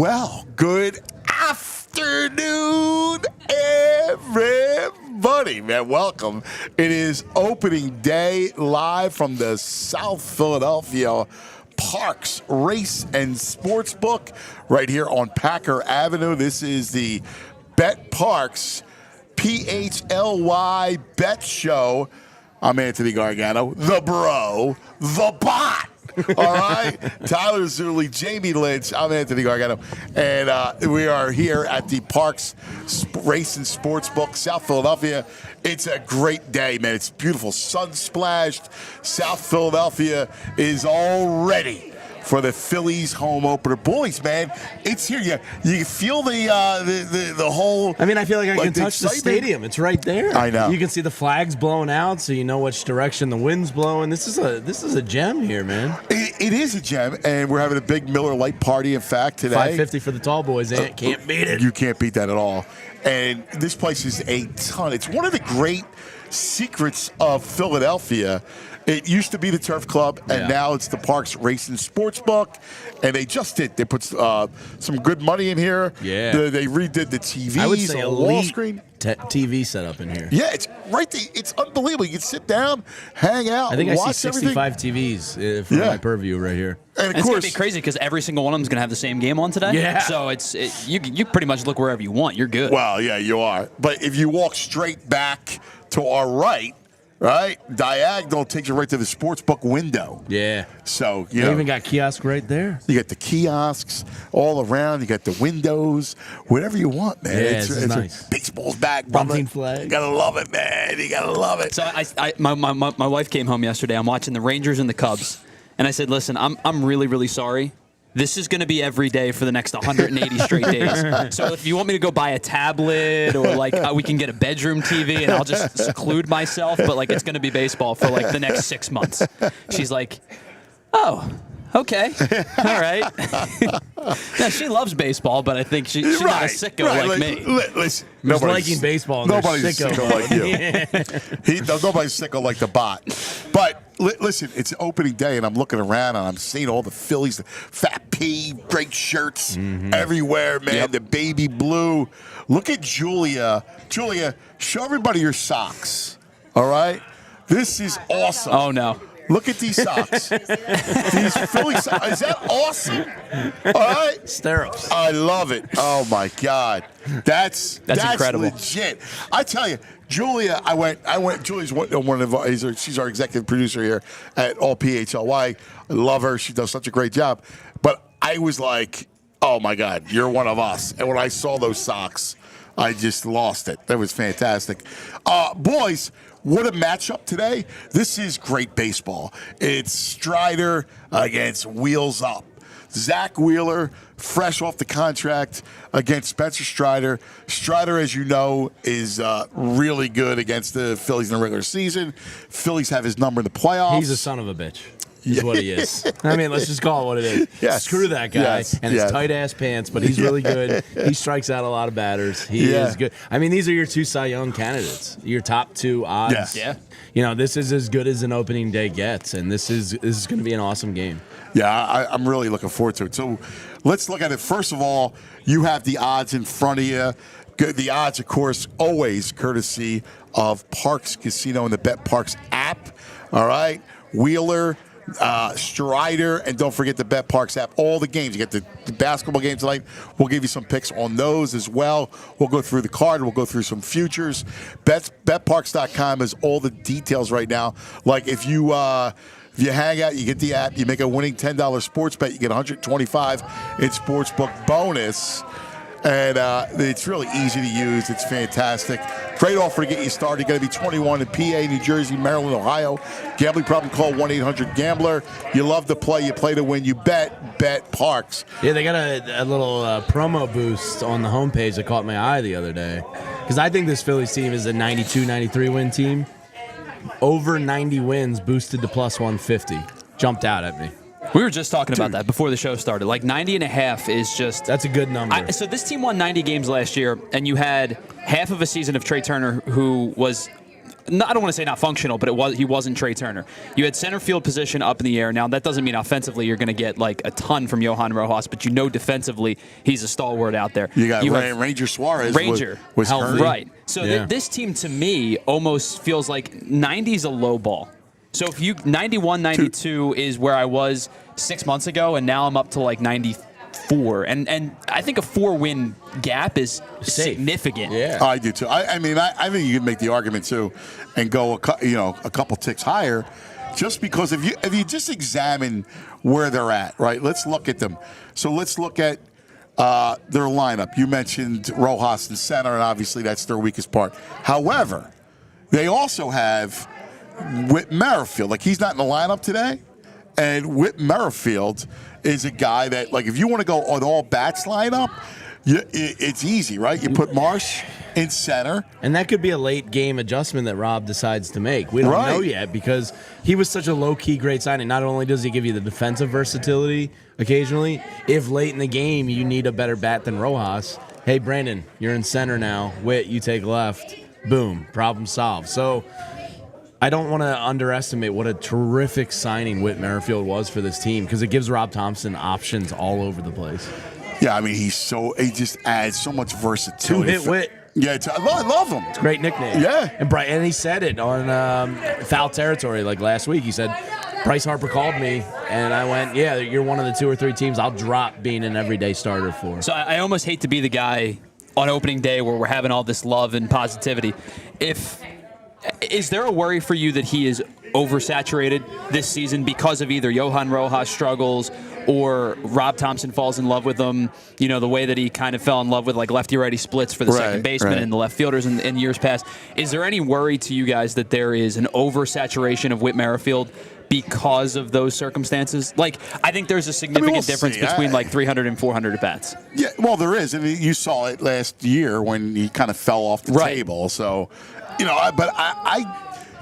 Well, good afternoon, everybody, man. Welcome. It is opening day live from the South Philadelphia Parks Race and Sportsbook right here on Packer Avenue. This is the Bet Parks PHLY Bet Show. I'm Anthony Gargano, the bro, the bot. All right, Tyler Zulli, Jamie Lynch. I'm Anthony Gargano, and we are here at the Parks Race and Sportsbook, South Philadelphia. It's a great day, man. It's beautiful, sun-splashed. South Philadelphia is all ready for the Phillies home opener. Boys, man, it's here. You feel the whole. I mean, I feel like I can touch the excitement. stadium. It's right there. I know. You can see the flags blowing out, so you know which direction the wind's blowing. This is a gem here, man. It is a gem, and we're having a big Miller Lite party. In fact, today, $5.50 for the tall boys. Can't beat it. You can't beat that at all. And this place is a ton. It's one of the great secrets of Philadelphia. It used to be the Turf Club, and now it's the Parks Race and Sportsbook. And they just did. They put some good money in here. Yeah. They redid the TVs, I would say on the wall elite screen. TV setup in here. Yeah, it's right there. It's unbelievable. You can sit down, hang out, I think watch I see 65 TVs from my purview right here. And it's going to be crazy because every single one of them is going to have the same game on today. Yeah. So you pretty much look wherever you want. You're good. Well, yeah, you are. But if you walk straight back to our right, diagonal takes you right to the sportsbook window. Yeah. So, You even got kiosk right there. You got the kiosks all around. You got the windows, whatever you want, man. Yeah, it's nice. Baseball's back, brother. Bunting flag. You gotta love it, man. You gotta love it. So my wife came home yesterday. I'm watching the Rangers and the Cubs, and I said, "Listen, I'm really, really sorry. This is going to be every day for the next 180 straight days. So if you want me to go buy a tablet or we can get a bedroom TV and I'll just seclude myself, but it's going to be baseball for the next 6 months." She's like, "Oh, okay, all right." Yeah, she loves baseball, but I think she's not a sicko like me. Listen, Nobody's liking baseball. Nobody's sicko like you. Nobody's sicko like the bot. But listen, it's opening day, and I'm looking around, and I'm seeing all the Phillies, the Fat P, great shirts everywhere, man. Yep. The baby blue. Look at Julia. Julia, show everybody your socks. All right? This is awesome. Oh, no. Look at these socks. These Philly socks. Is that awesome? All right? Stirrups. I love it. Oh, my God. That's incredible. Legit. I tell you, Julia, I went. Julia's one of our, she's our executive producer here at All PHLY. I love her. She does such a great job. But I was like, oh, my God, you're one of us. And when I saw those socks, I just lost it. That was fantastic. Boys, what a matchup today. This is great baseball. It's Strider against Wheels Up. Zach Wheeler, fresh off the contract, against Spencer Strider. Strider, as you know, is really good against the Phillies in the regular season. Phillies have his number in the playoffs. He's a son of a bitch. Is what he is. I mean, let's just call it what it is. Yes. Screw that guy and his tight-ass pants, but he's really good. He strikes out a lot of batters. He is good. I mean, these are your two Cy Young candidates, your top two odds. Yes. Yeah. You know, this is as good as an opening day gets, and this is going to be an awesome game. Yeah, I'm really looking forward to it. So let's look at it. First of all, you have the odds in front of you. The odds, of course, always courtesy of Parks Casino and the Bet Parks app. All right? Wheeler, Strider, and don't forget the Bet Parks app. All the games. You got the basketball games tonight. We'll give you some picks on those as well. We'll go through the card. We'll go through some futures. BetParks.com has all the details right now. Like if you hang out, you get the app, you make a winning $10 sports bet, you get $125 in sportsbook bonus. And it's really easy to use. It's fantastic. Great offer to get you started. You got to be 21 in PA, New Jersey, Maryland, Ohio. Gambling problem, call 1-800-GAMBLER. You love to play. You play to win. You bet Parks. Yeah, they got a little promo boost on the homepage that caught my eye the other day. Because I think this Phillies team is a 92, 93 win team. Over 90 wins boosted to plus 150. Jumped out at me. We were just talking about that before the show started. 90 and a half is just... That's a good number. So this team won 90 games last year, and you had half of a season of Trey Turner, who was I don't want to say not functional, but he wasn't Trey Turner. You had center field position up in the air. Now, that doesn't mean offensively you're going to get like a ton from Johan Rojas, but defensively he's a stalwart out there. You got Ranger Suarez was hurt. Right. So this team, to me, almost feels like 90 is a low ball. So if 91, 92 is where I was 6 months ago, and now I'm up to like 94. And I think a 4-win gap is significant. Yeah, I do too. I mean, I think you can make the argument too, and go a couple ticks higher, just because if you just examine where they're at, right? Let's look at them. So let's look at their lineup. You mentioned Rojas in center, and obviously that's their weakest part. However, they also have Whit Merrifield. Like, he's not in the lineup today, and Whit Merrifield is a guy that, like, if you want to go an all bats lineup, it's easy, right? You put Marsh in center, and that could be a late game adjustment that Rob decides to make. We don't know yet, because he was such a low key great signing. Not only does he give you the defensive versatility occasionally, if late in the game you need a better bat than Rojas, hey Brandon, you're in center now. Whit, you take left. Boom, problem solved. So I don't want to underestimate what a terrific signing Whit Merrifield was for this team, because it gives Rob Thompson options all over the place. Yeah, I mean, he just adds so much versatility. Two-hit Whit. Yeah, I love him. It's a great nickname. Yeah. And he said it on Foul Territory like last week. He said, Bryce Harper called me, and I went, yeah, you're one of the 2 or 3 teams I'll drop being an everyday starter for. So I almost hate to be the guy on opening day where we're having all this love and positivity. Is there a worry for you that he is oversaturated this season because of either Johan Rojas struggles or Rob Thompson falls in love with him, the way that he kind of fell in love with like lefty-righty splits for the second baseman and the left fielders in years past? Is there any worry to you guys that there is an oversaturation of Whit Merrifield because of those circumstances? Like, I think there's a significant difference between like 300 and 400 at-bats. Yeah, well, there is. And you saw it last year when he kind of fell off the table. So, but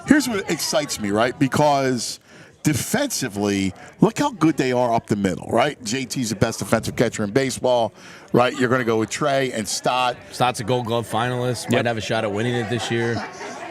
here's what excites me, right? Because defensively, look how good they are up the middle, right? JT's the best defensive catcher in baseball, right? You're going to go with Trey and Stott. Stott's a Gold Glove finalist. Might have a shot at winning it this year.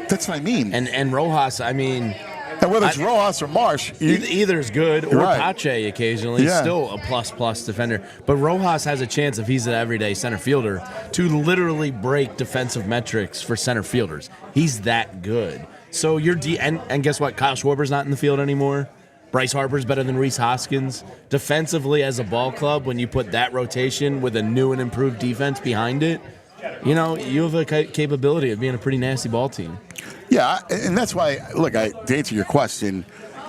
That's what I mean. And Rojas, I mean, and whether it's Rojas or Marsh, either is good, or Pache occasionally, still a plus defender. But Rojas has a chance, if he's an everyday center fielder, to literally break defensive metrics for center fielders. He's that good. So and guess what? Kyle Schwarber's not in the field anymore. Bryce Harper's better than Rhys Hoskins. Defensively, as a ball club, when you put that rotation with a new and improved defense behind it, you have a capability of being a pretty nasty ball team. Yeah, and that's why, look, to answer your question,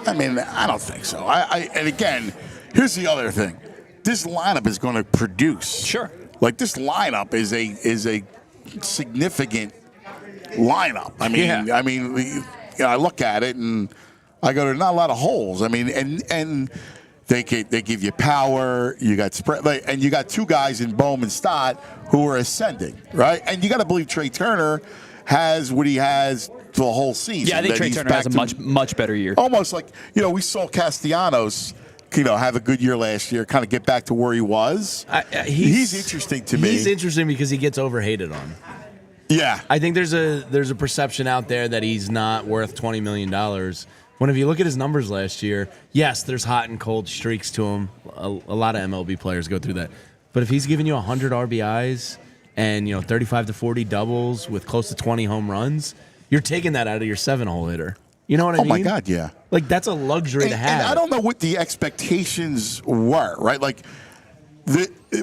I mean, I don't think so. And again, here's the other thing. This lineup is going to produce. Sure. Like, this lineup is a significant lineup. I mean, I look at it and I go, there's not a lot of holes. I mean, and they give you power. You got spread, and you got 2 guys in Bohm and Stott who are ascending, right? And you got to believe Trey Turner has what he has the whole season. Yeah, I think Trey Turner has a much better year. Almost like, we saw Castellanos, have a good year last year, kind of get back to where he was. He's interesting to me. He's interesting because he gets overhated on. Yeah. I think there's a perception out there that he's not worth $20 million. When if you look at his numbers last year, yes, there's hot and cold streaks to him. A lot of MLB players go through that. But if he's giving you 100 RBIs and 35 to 40 doubles with close to 20 home runs, you're taking that out of your 7-hole hitter. You know what I mean? Oh, my God, yeah. Like, that's a luxury to have. And I don't know what the expectations were, right? Like,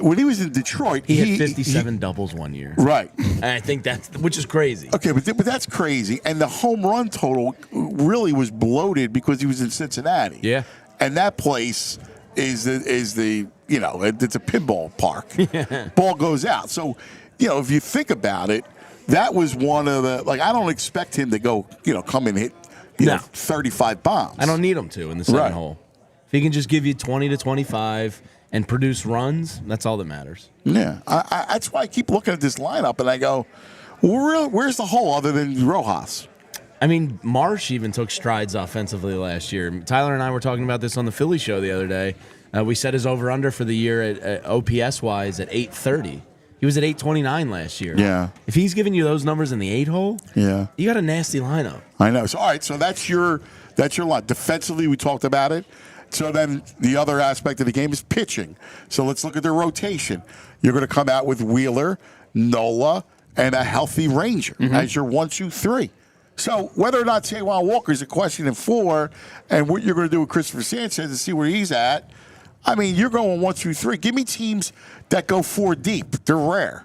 when he was in Detroit, he had 57 doubles one year. Right. And I think which is crazy. Okay, but that's crazy. And the home run total really was bloated because he was in Cincinnati. Yeah. And that place is the it's a pinball park. Yeah. Ball goes out. So, if you think about it, that was one of the, I don't expect him to go, come and hit, 35 bombs. I don't need him to in the 7-hole. If he can just give you 20 to 25 and produce runs, that's all that matters. Yeah. That's why I keep looking at this lineup and I go, where's the hole other than Rojas? I mean, Marsh even took strides offensively last year. Tyler and I were talking about this on the Philly show the other day. We set his over-under for the year at OPS-wise at 830. He was at 829 last year. Yeah. If he's giving you those numbers in the 8-hole, Yeah. you got a nasty lineup. I know. So all right, so that's your line. Defensively, we talked about it. So then the other aspect of the game is pitching. So let's look at their rotation. You're going to come out with Wheeler, Nola, and a healthy Ranger as your 1, 2, 3. So whether or not Taijuan Walker is a question in 4, and what you're going to do with Christopher Sanchez to see where he's at, I mean, you're going 1, 2, 3. Give me teams that go 4 deep. They're rare.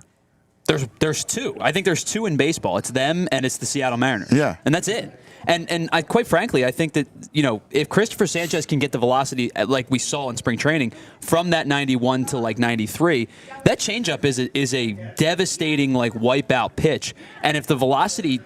There's 2. I think there's 2 in baseball. It's them and it's the Seattle Mariners. Yeah. And that's it. And I, quite frankly, I think that, if Christopher Sanchez can get the velocity like we saw in spring training from that 91 to like 93, that changeup is a devastating like wipeout pitch. And if the velocity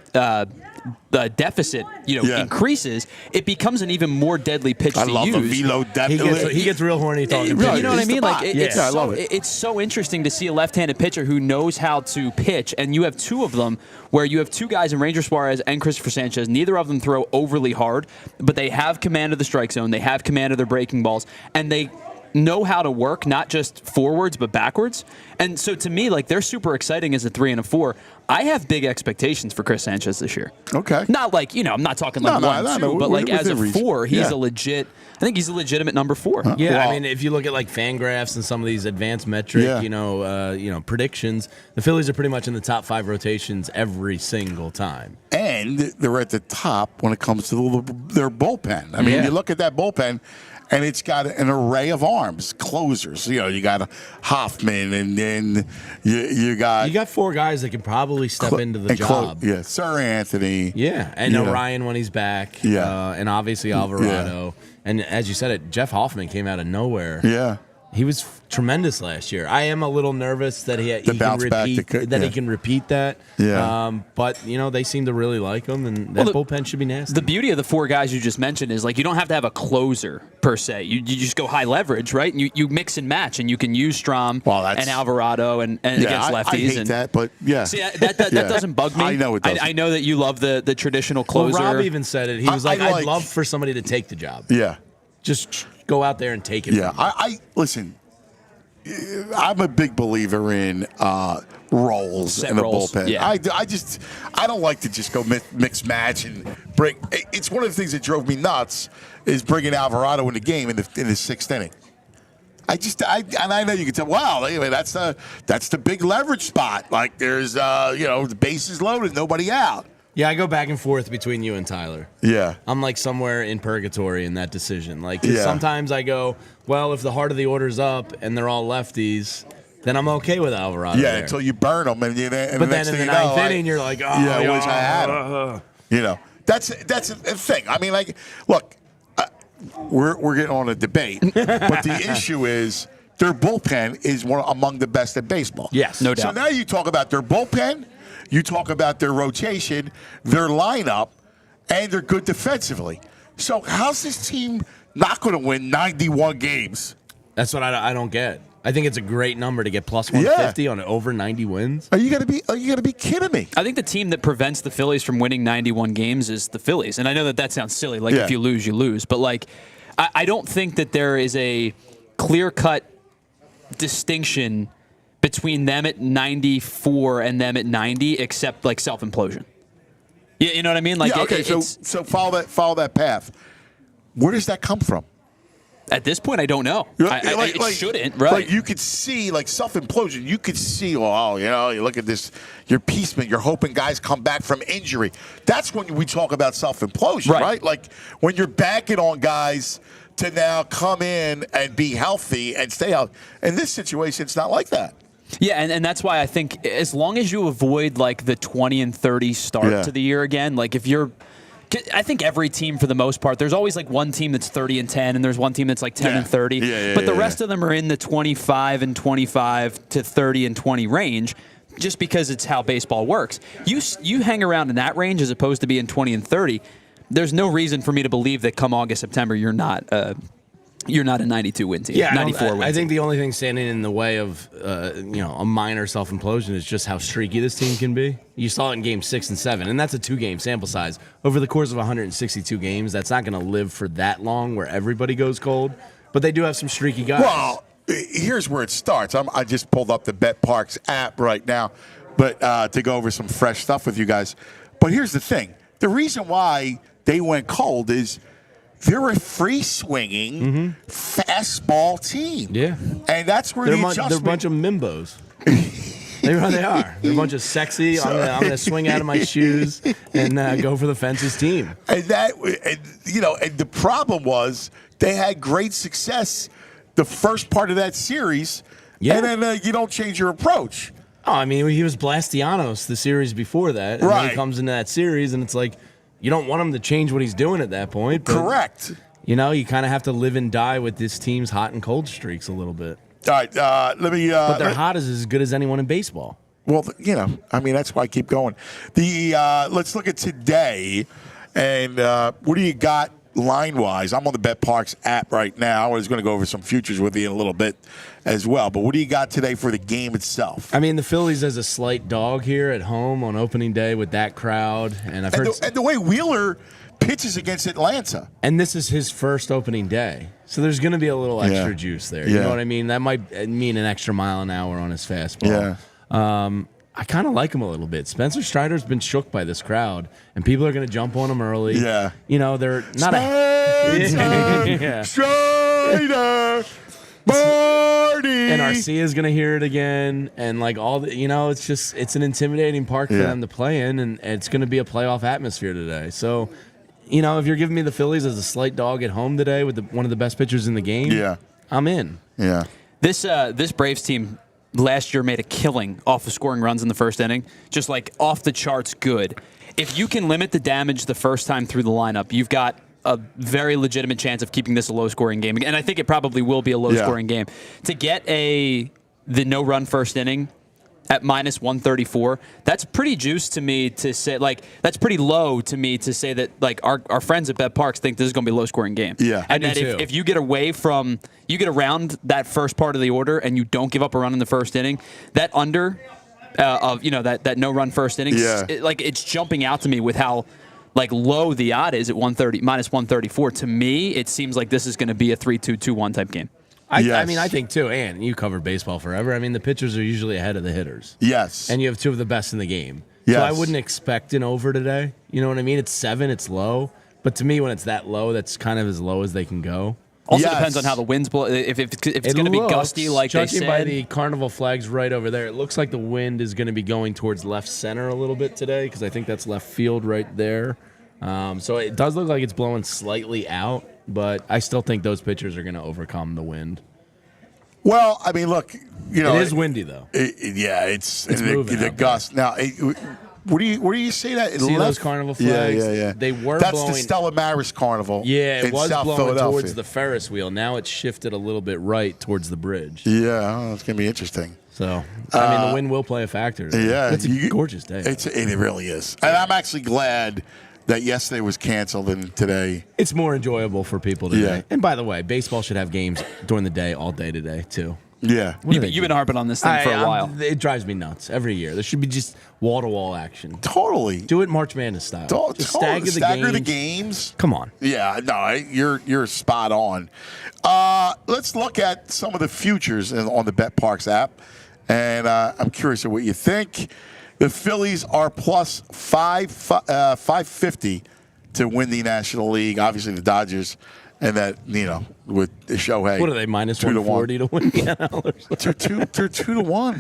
the deficit increases, it becomes an even more deadly pitch to use. I love the velo depth. He gets real horny talking. You know what I mean? Like I love it. It's so interesting to see a left-handed pitcher who knows how to pitch, and you have 2 of them where you have 2 guys in Ranger Suarez and Christopher Sanchez. Neither of them throw overly hard, but they have command of the strike zone. They have command of their breaking balls, and they know how to work not just forwards but backwards. And so to me, like, they're super exciting as a 3 and a 4. I have big expectations for Chris Sanchez this year. Okay. Not like, I'm not talking like 1, 2, but like as a 4, he's a legit. I think he's a legitimate number 4. Yeah, well, I mean, if you look at like Fangraphs and some of these advanced metric, predictions, the Phillies are pretty much in the top 5 rotations every single time. And they're at the top when it comes to their bullpen. I mean, you look at that bullpen, and it's got an array of arms, closers. You got Hoffman, and then you got 4 guys that can probably step into the job. Sir Anthony. Yeah, and Orion when he's back. Yeah, and obviously Alvarado. Yeah. And as you said it, Jeff Hoffman came out of nowhere. Yeah. He was tremendous last year. I am a little nervous that he can repeat that. Yeah. But they seem to really like him, and that bullpen should be nasty. The beauty of the 4 guys you just mentioned is like you don't have to have a closer per se. You just go high leverage, right? And you mix and match, and you can use Strom and Alvarado and against lefties. I hate that, but yeah. See, that doesn't bug me. I know it doesn't. I know that you love the traditional closer. Well, Rob even said it. He was I'd love for somebody to take the job. Yeah. Just go out there and take it. Yeah, I listen. I'm a big believer in roles in the bullpen. Yeah. I don't like to just go mix match and break. It's one of the things that drove me nuts is bringing Alvarado in the game in the 6th inning. I know you can tell. Wow, anyway, that's the big leverage spot. Like there's the bases loaded, nobody out. Yeah, I go back and forth between you and Tyler. Yeah. I'm like somewhere in purgatory in that decision. Like sometimes I go, well, if the heart of the order's up and they're all lefties, then I'm okay with Alvarado. Yeah, until you burn them, and but then in the 9th inning, you're like, oh, yeah, I wish I had him. That's a thing. I mean, like, look, we're getting on a debate, but the issue is their bullpen is among the best in baseball. Yes, no doubt. So now you talk about their bullpen. You talk about their rotation, their lineup, and they're good defensively. So how's this team not going to win 91 games? That's what I don't get. I think it's a great number to get plus 150 on over 90 wins. Are you going to be kidding me? I think the team that prevents the Phillies from winning 91 games is the Phillies. And I know that sounds silly. Like if you lose, you lose. But like, I don't think that there is a clear-cut distinction between them at 94 and them at 90, except like self-implosion. You know what I mean? Like, okay. So follow that path. Where does that come from? At this point, I don't know. It shouldn't, right? Like you could see, like self-implosion. You could see, you look at this. You're piecemeal. You're hoping guys come back from injury. That's when we talk about self-implosion, right? Like when you're banking on guys to now come in and be healthy and stay out. In this situation, it's not like that. Yeah, and that's why I think as long as you avoid like the 20 and 30 start to the year again, like if you're, I think every team for the most part, there's always like one team that's 30 and 10, and there's one team that's like 10 and 30, but the rest of them are in the 25 and 25 to 30 and 20 range, just because it's how baseball works. You hang around in that range as opposed to being 20 and 30. There's no reason for me to believe that come August, September, you're not a 92-win team. Yeah, 94-win I think the only thing standing in the way of a minor self-implosion is just how streaky this team can be. You saw it in Game 6 and 7, and that's a 2-game sample size. Over the course of 162 games, that's not going to live for that long where everybody goes cold. But they do have some streaky guys. Well, here's where it starts. I just pulled up the Bet Parks app right now, but to go over some fresh stuff with you guys. But here's the thing: the reason why they went cold is they're a free swinging fastball team. Yeah, and that's where they're the adjustment. They're a bunch of mimbos. They are. They're a bunch of sexy. I'm gonna swing out of my shoes and go for the fences team. And and the problem was they had great success the first part of that series, and then you don't change your approach. Oh, I mean, he was Blastianos the series before that, and then he comes into that series, and it's like you don't want him to change what he's doing at that point. But, correct. You kind of have to live and die with this team's hot and cold streaks a little bit. All right, let me. But their hot is as good as anyone in baseball. Well, I mean, that's why I keep going. Let's look at today, and what do you got line-wise? I'm on the Bet Parks app right now. I was going to go over some futures with you in a little bit as well. But what do you got today for the game itself? I mean, the Phillies as a slight dog here at home on opening day with that crowd, and the way Wheeler pitches against Atlanta. And this is his first opening day. So there's going to be a little extra juice there. You know what I mean? That might mean an extra mile an hour on his fastball. Yeah. I kind of like him a little bit. Spencer Strider's been shook by this crowd, and people are going to jump on him early. Yeah. They're not Strider! Marty! And Arcia's going to hear it again. And, it's an intimidating park for them to play in, and it's going to be a playoff atmosphere today. So, if you're giving me the Phillies as a slight dog at home today with one of the best pitchers in the game, I'm in. Yeah. This Braves team last year made a killing off of scoring runs in the first inning, just like off the charts good. If you can limit the damage the first time through the lineup, you've got a very legitimate chance of keeping this a low-scoring game. And I think it probably will be a low-scoring game. To get the no-run first inning at minus 134, that's pretty juice to me to say, that's pretty low to me to say that, our friends at Bet Parks think this is going to be a low-scoring game. Yeah, and that if you get around that first part of the order and you don't give up a run in the first inning, that under that no-run first inning, it's jumping out to me with how low the odd is at minus 134. To me, it seems like this is going to be a 3-2, 2-1 type game. I mean, I think, too, and you covered baseball forever. I mean, the pitchers are usually ahead of the hitters. Yes. And you have two of the best in the game. Yes. So I wouldn't expect an over today. You know what I mean? It's 7, it's low. But to me, when it's that low, that's kind of as low as they can go. Also depends on how the winds blow. If it's going to be gusty like they said. Judging by the carnival flags right over there, it looks like the wind is going to be going towards left center a little bit today because I think that's left field right there. So it does look like it's blowing slightly out, but I still think those pitchers are going to overcome the wind. Well, I mean, look, it is windy though. It's moving the gust. Now, where do you see that? See those carnival flags? Yeah. They were That's blowing. the Stella Maris Carnival. Yeah, it was South blowing towards the Ferris wheel. Now it's shifted a little bit right towards the bridge. Yeah, it's going to be interesting. So, I mean, the wind will play a factor. Yeah. It's a gorgeous day. It really is. And I'm actually glad that yesterday was canceled and today. It's more enjoyable for people today. Yeah. And by the way, baseball should have games during the day, all day today, too. Yeah. You've been harping on this thing for a while. It drives me nuts every year. There should be just wall-to-wall action. Totally. Do it March Madness style. Just stagger the games. Come on. Yeah, no, you're spot on. Let's look at some of the futures on the Bet Parks app, and I'm curious of what you think. The Phillies are plus 550 to win the National League. Obviously, the Dodgers, and that with Shohei. What are they, minus 140 to win the NL? They're 2-1,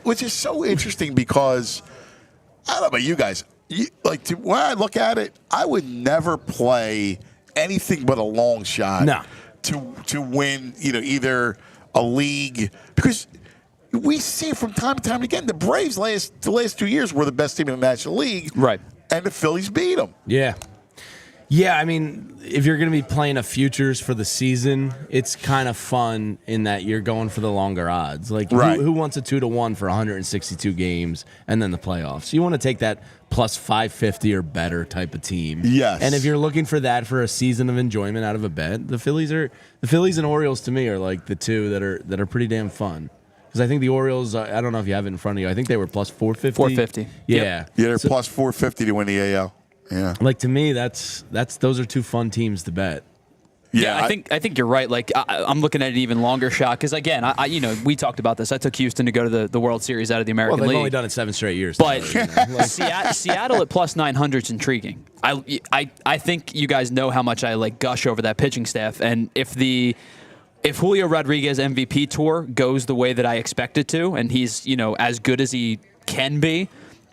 which is so interesting because I don't know about you guys. When I look at it, I would never play anything but a long shot. No. To win, either a league because. We see from time to time again, the Braves the last 2 years were the best team in the National League. Right. And the Phillies beat them. Yeah. Yeah, I mean, if you're going to be playing a futures for the season, it's kind of fun in that you're going for the longer odds. Who wants a 2-1 for 162 games and then the playoffs? You want to take that plus 550 or better type of team. Yes. And if you're looking for that for a season of enjoyment out of a bet, the Phillies and Orioles to me are like the two that are pretty damn fun. Because I think the Orioles, I don't know if you have it in front of you. I think they were plus 450. 450. Yeah. Yep. Yeah, they're plus 450 to win the AL. Yeah. To me, those are two fun teams to bet. Yeah, I think you're right. Like I'm looking at an even longer shot because again, we talked about this. I took Houston to go to the World Series out of the American Well, they've League. only done it 7 straight years. But Like, Seattle at plus 900 is intriguing. I think you guys know how much I like gush over that pitching staff, and if Julio Rodriguez MVP tour goes the way that I expect it to, and he's as good as he can be,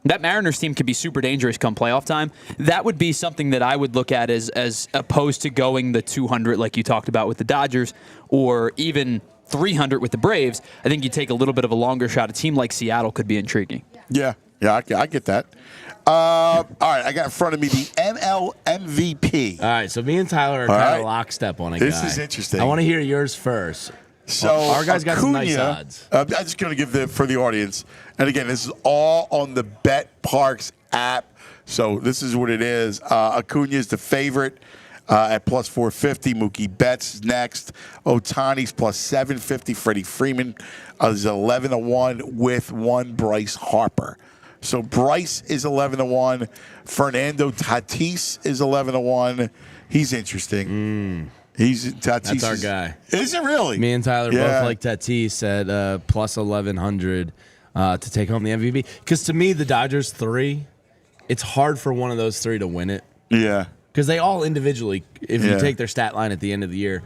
that Mariners team could be super dangerous come playoff time. That would be something that I would look at as opposed to going the 200 like you talked about with the Dodgers, or even 300 with the Braves. I think you take a little bit of a longer shot. A team like Seattle could be intriguing. Yeah, I get that. All right, I got in front of me the NL MVP. all right, so me and Tyler are All kind right. of lockstep on a This guy. is interesting. I want to hear yours first. So Our guys got some nice Acuna, odds. I'm just going to give for the audience. And again, this is all on the Bet Parks app. So this is what it is. Acuna is the favorite at plus 450. Mookie Betts is next. Otani's plus 750. Freddie Freeman is 11-1 with one Bryce Harper. So Bryce is 11-1. Fernando Tatis is 11-1. He's interesting. That's our guy. Is it really? Me and Tyler Yeah. both like Tatis at plus 1100 to take home the MVP. Because to me, the Dodgers 3, it's hard for one of those 3 to win it. Yeah. Because they all individually, if you Yeah. take their stat line at the end of the year,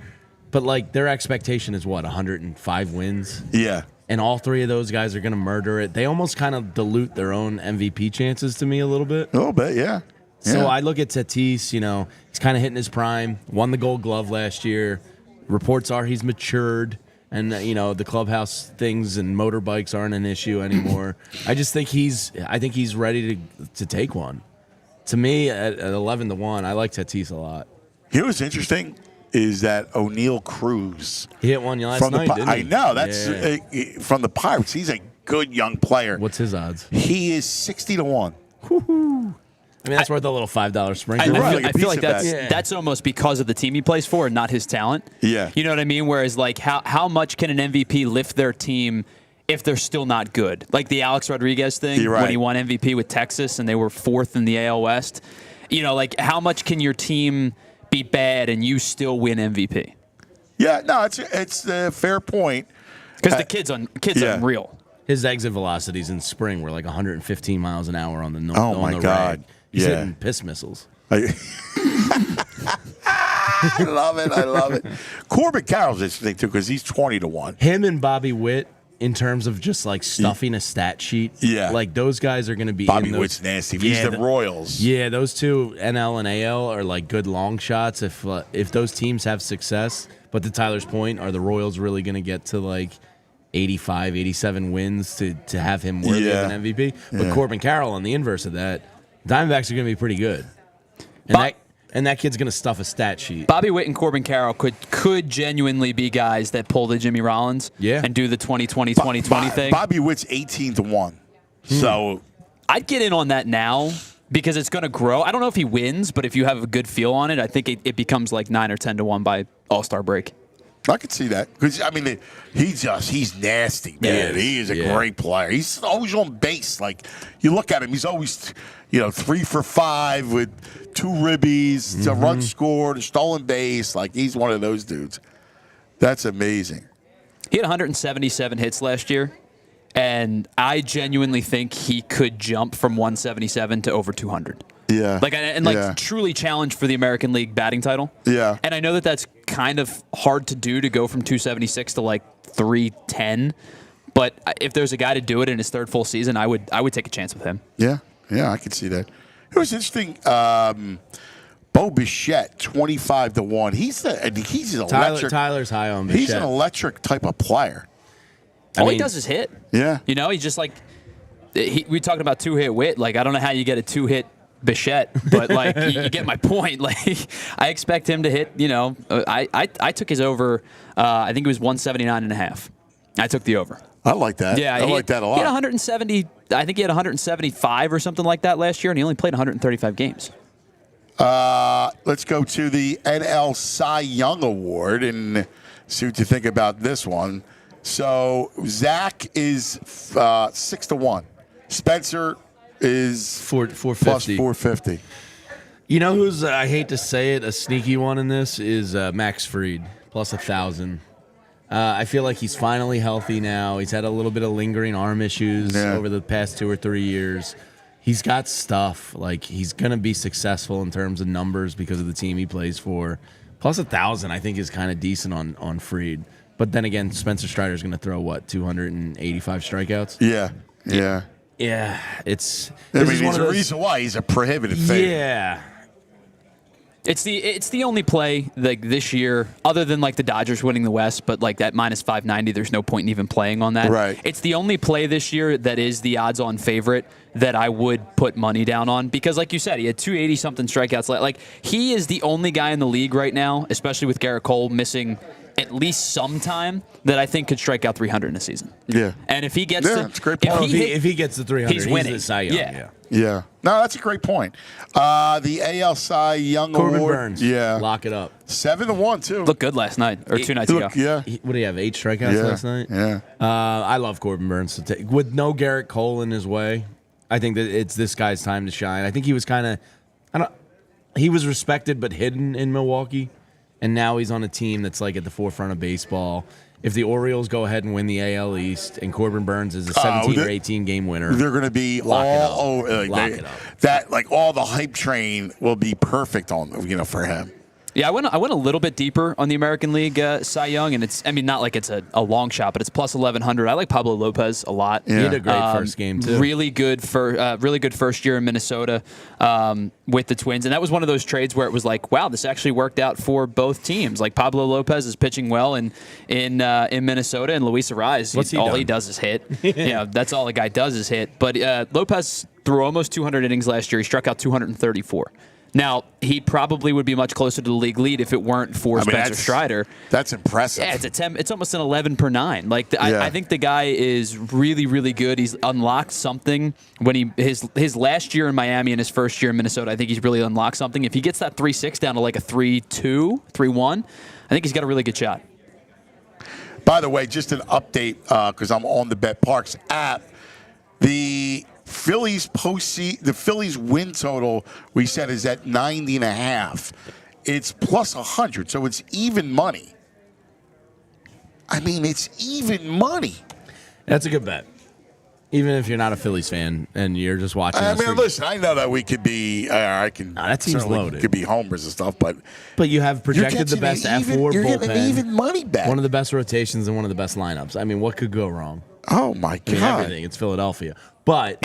but like their expectation is what, 105 wins? Yeah. And all 3 of those guys are going to murder it. They almost kind of dilute their own MVP chances to me a little bit. A little bit, yeah. So Yeah. I look at Tatis, he's kind of hitting his prime, won the Gold Glove last year. Reports are he's matured, and, the clubhouse things and motorbikes aren't an issue anymore. I think he's ready to take one. To me, at 11-1, I like Tatis a lot. You know what's interesting is that O'Neal Cruz He hit one last from night, the didn't he? I know that's Yeah. from the Pirates. He's a good young player. What's his odds? He is 60-1. I mean, that's worth a little $5 I, sprinkle. right. feel, Like a I feel like piece of that's that. that's almost because of the team he plays for and not his talent. Yeah. You know what I mean? Whereas, like, how much can an MVP lift their team if they're still not good? Like the Alex Rodriguez thing You're right. when he won MVP with Texas and they were 4th in the AL West. Like, how much can your team be bad and you still win MVP? Yeah, no, it's a fair point. Because the kid's yeah. unreal. His exit velocities in spring were like 115 miles an hour on the Oh, on my the God. rag. He's Yeah. hitting piss missiles. I love it. I love it. Corbin Carroll's interesting too because he's 20-1. Him and Bobby Witt, in terms of just like stuffing a stat sheet, Yeah. like those guys are going to be. Bobby in those, Witt's nasty. He's Yeah, the Royals. Yeah, those two, NL and AL, are like good long shots. If those teams have success, but to Tyler's point, are the Royals really going to get to like 85, 87 wins to have him worthy Yeah. of an MVP? But Yeah. Corbin Carroll, on the inverse of that, Diamondbacks are going to be pretty good, and that kid's going to stuff a stat sheet. Bobby Witt and Corbin Carroll could genuinely be guys that pull the Jimmy Rollins and do the 2020 thing. Bobby Witt's 18-1. So I'd get in on that now because it's going to grow. I don't know if he wins, but if you have a good feel on it, I think it becomes like 9 or 10-1 by All-Star break. I could see that because I mean he's nasty, man. He is a great player. He's always on base. Like you look at him, he's always 3 for 5 with 2 ribbies, a run scored, a stolen base. Like he's one of those dudes. That's amazing. He had 177 hits last year, and I genuinely think he could jump from 177 to over 200. Yeah. Truly challenge for the American League batting title. Yeah. And I know that that's kind of hard to do to go from 276 to like 310. But if there's a guy to do it in his 3rd full season, I would take a chance with him. Yeah, I could see that. It was interesting. Bo Bichette, 25-1. He's an electric. Tyler's high on Bichette. He's an electric type of player. All he does is hit. Yeah. He's just like we talking about 2-hit Wit. Like I don't know how you get a 2-hit Bichette, but like you get my point. Like I expect him to hit. I took his over. I think it was 179.5. I took the over. I like that. Yeah, I like that a lot. He had 170. I think he had 175 or something like that last year, and he only played 135 games. Let's go to the NL Cy Young Award and see what you think about this one. So Zach is 6-1. Spencer is 450. plus 450. You know who's, I hate to say it, a sneaky one in this is Max Fried, plus 1,000. I feel like he's finally healthy now. He's had a little bit of lingering arm issues over the past 2 or 3 years. He's got stuff. Like, he's going to be successful in terms of numbers because of the team he plays for. Plus 1,000, I think, is kind of decent on Fried. But then again, Spencer Strider's going to throw, 285 strikeouts? Yeah. Yeah, it's... There's a reason why he's a prohibitive favorite. Yeah. It's the only play like this year, other than like the Dodgers winning the West, but like that minus 590, there's no point in even playing on that. Right. It's the only play this year that is the odds-on favorite that I would put money down on because, like you said, he had 280-something strikeouts. Like he is the only guy in the league right now, especially with Garrett Cole missing at least some time, that I think could strike out 300 in a season. Yeah. And if he gets that's a great point. If he gets the 300, he's winning. The Cy Young. Yeah. No, that's a great point. The AL Cy Young Corbin Award. Burns. Yeah. Lock it up. 7-1 too. Looked good last night or 2 nights ago. Yeah. What do you have, 8 strikeouts last night? Yeah. I love Corbin Burns. With no Garrett Cole in his way, I think that it's this guy's time to shine. I think he was he was respected but hidden in Milwaukee, and now he's on a team that's like at the forefront of baseball. If the Orioles go ahead and win the AL East and Corbin Burns is a 17 or 18 game winner, they're going to be all over. Lock it up. That all the hype train will be perfect on for him. Yeah, I went a little bit deeper on the American League Cy Young, and it's not like it's a long shot, but it's plus 1,100. I like Pablo Lopez a lot. Yeah. He had a great first game too. Really good first year in Minnesota with the Twins, and that was one of those trades where it was like, wow, this actually worked out for both teams. Like Pablo Lopez is pitching well in Minnesota, and Luis Arraez, all he does is hit. That's all the guy does is hit. But Lopez threw almost 200 innings last year. He struck out 234. Now, he probably would be much closer to the league lead if it weren't for Spencer Strider. That's impressive. Yeah, it's almost an 11 per 9. Like I think the guy is really, really good. He's unlocked something when his last year in Miami and his first year in Minnesota. I think he's really unlocked something. If he gets that 3.6 down to like a 3.2, 3.1, I think he's got a really good shot. By the way, just an update because I'm on the Bet Parks app. The Phillies win total we said is at 90.5. It's plus 100, so it's even money. I mean, it's even money. That's a good bet. Even if you're not a Phillies fan and you're just watching. Listen, I know that we could be. That team's loaded. Could be homers and stuff, but you have projected the best F4 you're bullpen. getting an even money bet. One of the best rotations and one of the best lineups. I mean, what could go wrong? Oh my God! Everything. It's Philadelphia, but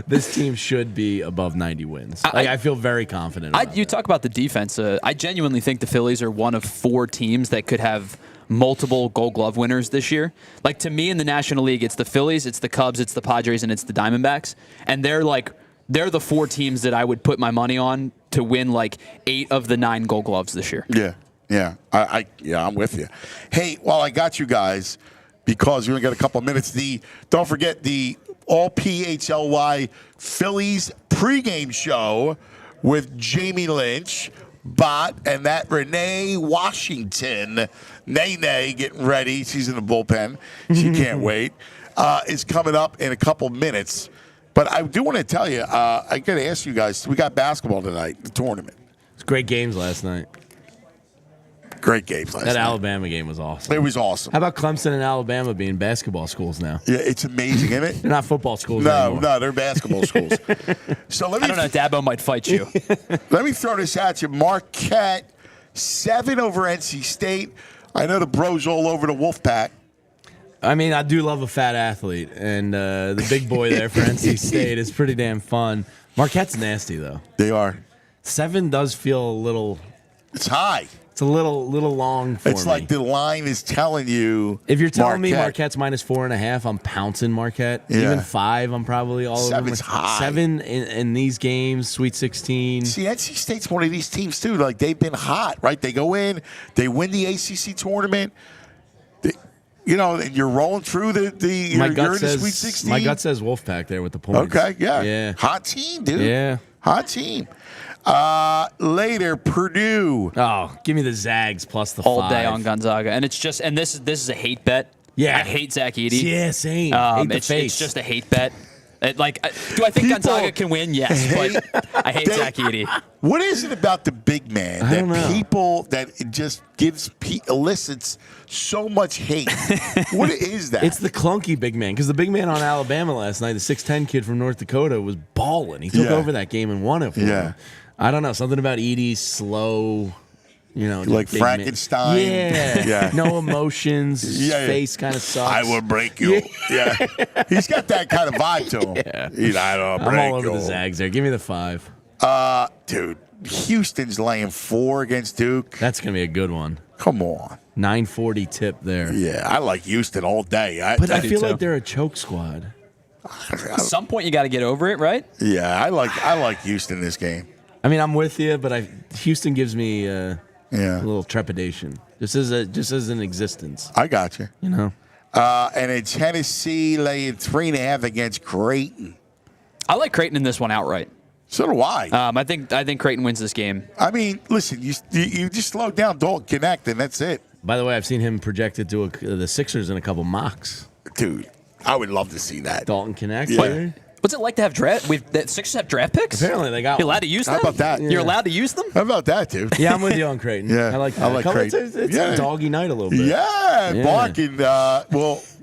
this team should be above 90 wins. I feel very confident. You talk about the defense. I genuinely think the Phillies are one of 4 teams that could have multiple Gold Glove winners this year. Like, to me in the National League, it's the Phillies, it's the Cubs, it's the Padres, and it's the Diamondbacks, and they're the 4 teams that I would put my money on to win like 8 of the 9 Gold Gloves this year. Yeah. I'm with you. Hey, while I got you guys, because we only got a couple of minutes, don't forget the All PHLY Phillies pregame show with Jamie Lynch, Bot, and that Renee Washington. Nene getting ready. She's in the bullpen. She can't wait. Is coming up in a couple minutes. But I do want to tell you, I got to ask you guys, we got basketball tonight, the tournament. It's great games last night. Great games last night. That Alabama game was awesome. It was awesome. How about Clemson and Alabama being basketball schools now? Yeah, it's amazing, isn't it? They're not football schools anymore. No, they're basketball schools. So I don't know. Dabo might fight you. Let me throw this at you. Marquette, 7 over NC State. I know the bros all over the Wolfpack. I mean, I do love a fat athlete, and the big boy there for NC State is pretty damn fun. Marquette's nasty, though. They are. 7 does feel a little... It's high. It's a little long for me. It's like the line is telling you. If you're telling me Marquette's minus 4.5, I'm pouncing Marquette. Yeah. Even 5, I'm probably all over. 7's high. 7 in these games, Sweet 16. See, NC State's one of these teams too. Like, they've been hot, right? They go in, they win the ACC tournament. And you're rolling through you're in the Sweet 16. My gut says Wolfpack there with the points. Okay, yeah. Hot team, dude. Yeah. Hot team. Later, Purdue. Oh, give me the Zags plus the all 5. day on Gonzaga, and it's just this is a hate bet. Yeah, I hate Zach Edey. Yeah, same. It's just a hate bet. Do I think Gonzaga can win? Yes, but I hate Zach Edey. What is it about the big man I don't know. people that it just elicits so much hate? What is that? It's the clunky big man, because the big man on Alabama last night, the 6'10" kid from North Dakota, was balling. He took over that game and won it for him. I don't know, something about Edie's slow, like Frankenstein. Yeah. No emotions. His face kind of sucks. I will break you. Yeah. He's got that kind of vibe to him. Yeah. I don't I'm all over the Zags there. Give me the 5. Dude, Houston's laying 4 against Duke. That's going to be a good one. Come on. 940 tip there. Yeah, I like Houston all day. But I feel like they're a choke squad. At some point, you got to get over it, right? Yeah, I like Houston in this game. I mean, I'm with you, but Houston gives me a little trepidation. Just as an existence. I got you. And in Tennessee laying 3.5 against Creighton. I like Creighton in this one outright. So do I. I think Creighton wins this game. I mean, listen, you just slow down, don't connect, and that's it. By the way, I've seen him projected to the Sixers in a couple mocks. Dude, I would love to see that. Dalton Connect. Yeah. What's it like to have draft? The Sixers have draft picks? Apparently they got You're allowed to use them? How about that? You're allowed to use them? How about that, dude? Yeah, I'm with you on Creighton. Yeah, I like that. I like Creighton. It's a doggy night a little bit. Yeah, barking.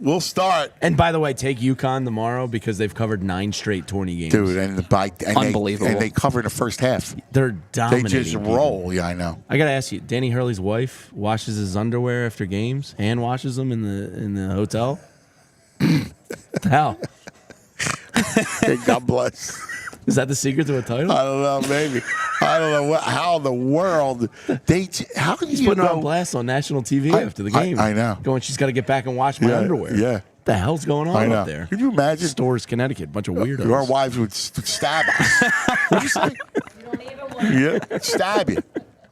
We'll start. And by the way, take UConn tomorrow because they've covered 9 straight tourney games. Dude, and unbelievable. They cover the first half. They're dominating. They just roll. Yeah, I know. I got to ask you, Danny Hurley's wife washes his underwear after games, hand washes them in the hotel? The hell? God bless. Is that the secret to a title? I don't know, maybe. I don't know how in the world how can He's you putting her go on blast on national TV after the game. I know. Going, she's got to get back and wash my underwear. Yeah. What the hell's going on up there? Could you imagine? Storrs, Connecticut, bunch of weirdos. Our wives would stab us. What'd you say? Yeah, stab you.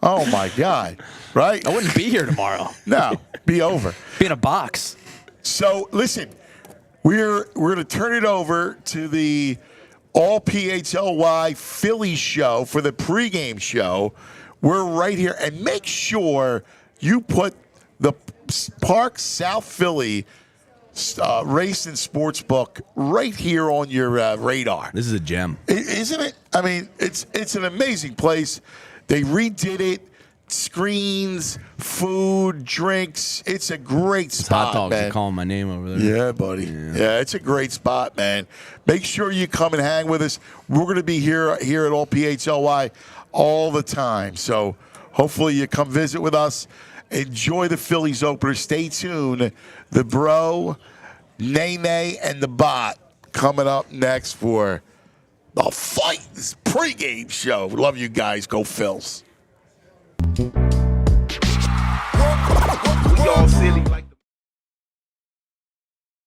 Oh my God! Right? I wouldn't be here tomorrow. No, be over. Be in a box. So listen, we're going to turn it over to the All PHLY Phillies show for the pregame show. We're right here, and make sure you put the Park South Philly race and sports book right here on your radar. This is a gem, isn't it? I mean, it's an amazing place. They redid it. Screens, food, drinks. It's a great spot, hot dogs man. are calling my name over there. Yeah, buddy. Yeah, it's a great spot, man. Make sure you come and hang with us. We're going to be here at All PHLY all the time. So hopefully you come visit with us. Enjoy the Phillies opener. Stay tuned. The Bro, Nene, and the Bot coming up next for the fight. This pregame show. Love you guys. Go Phils.